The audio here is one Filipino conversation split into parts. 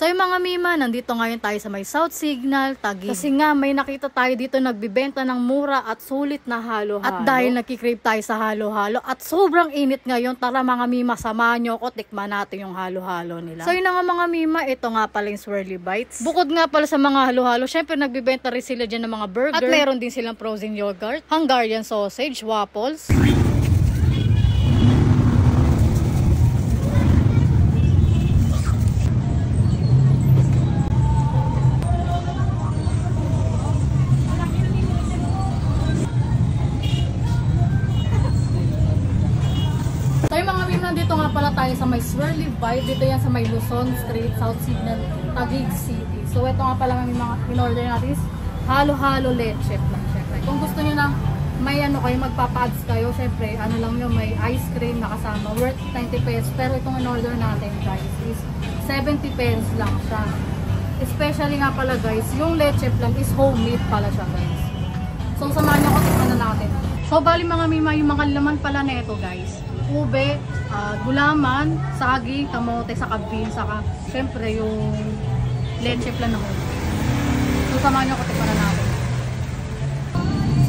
So yung mga mima, nandito ngayon tayo sa may South Signal, Taguig. Kasi nga may nakita tayo dito nagbibenta ng mura at sulit na halo-halo. At dahil nakikrave tayo sa halo-halo at sobrang init ngayon, tara mga mima, samahan nyo ako, tikman natin yung halo-halo nila. So yun na nga mga mima, ito nga pala yung Swirly Bites. Bukod nga pala sa mga halo-halo, syempre nagbibenta rin sila dyan ng mga burger. At meron din silang frozen yogurt, Hungarian sausage, waffles. Dito nga pala tayo sa may Swirly Bites. Dito yan sa may Luzon Street, South Signal, Taguig City. So ito nga pala may mga in-order natin is halo-halo leche lang syempre. Kung gusto niyo na may ano kayo, magpa-pads kayo, syempre ano lang yun, may ice cream na kasama, worth 90 pesos. Pero itong in-order natin guys is 70 pesos lang siya. Especially nga pala guys, yung leche plan is homemade pala siya guys. So samahan niyo ko, tikman na natin. So bali mga mima, yung mga laman pala na ito guys, ube, gulaman, saging, kamote, saka bean, saka syempre yung leche plan naman. So samahan nyo ko, tikman na natin.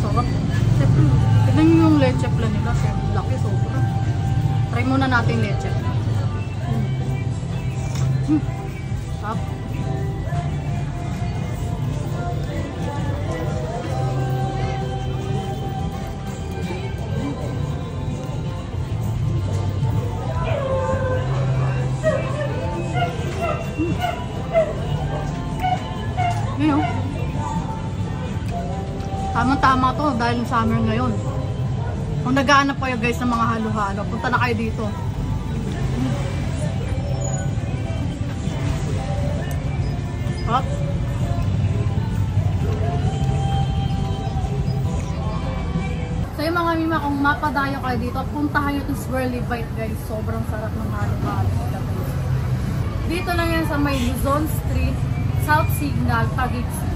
Sarap. Syempre, tignan nyo yung leche plan nila. Syempre, laki, sobra. Try muna natin yung leche. Sarap. Ngayon, tama-tama to dahil summer ngayon. Kung naghahanap kayo guys ng mga halo-halo, punta na kayo dito. Hot. So yung mga mima, kung mapadayo kayo dito, puntahan nyo itong Swirly Bites guys. Sobrang sarap ng halo-halo. Dito lang yan sa may Luzon Street, South Signal, Taguig City.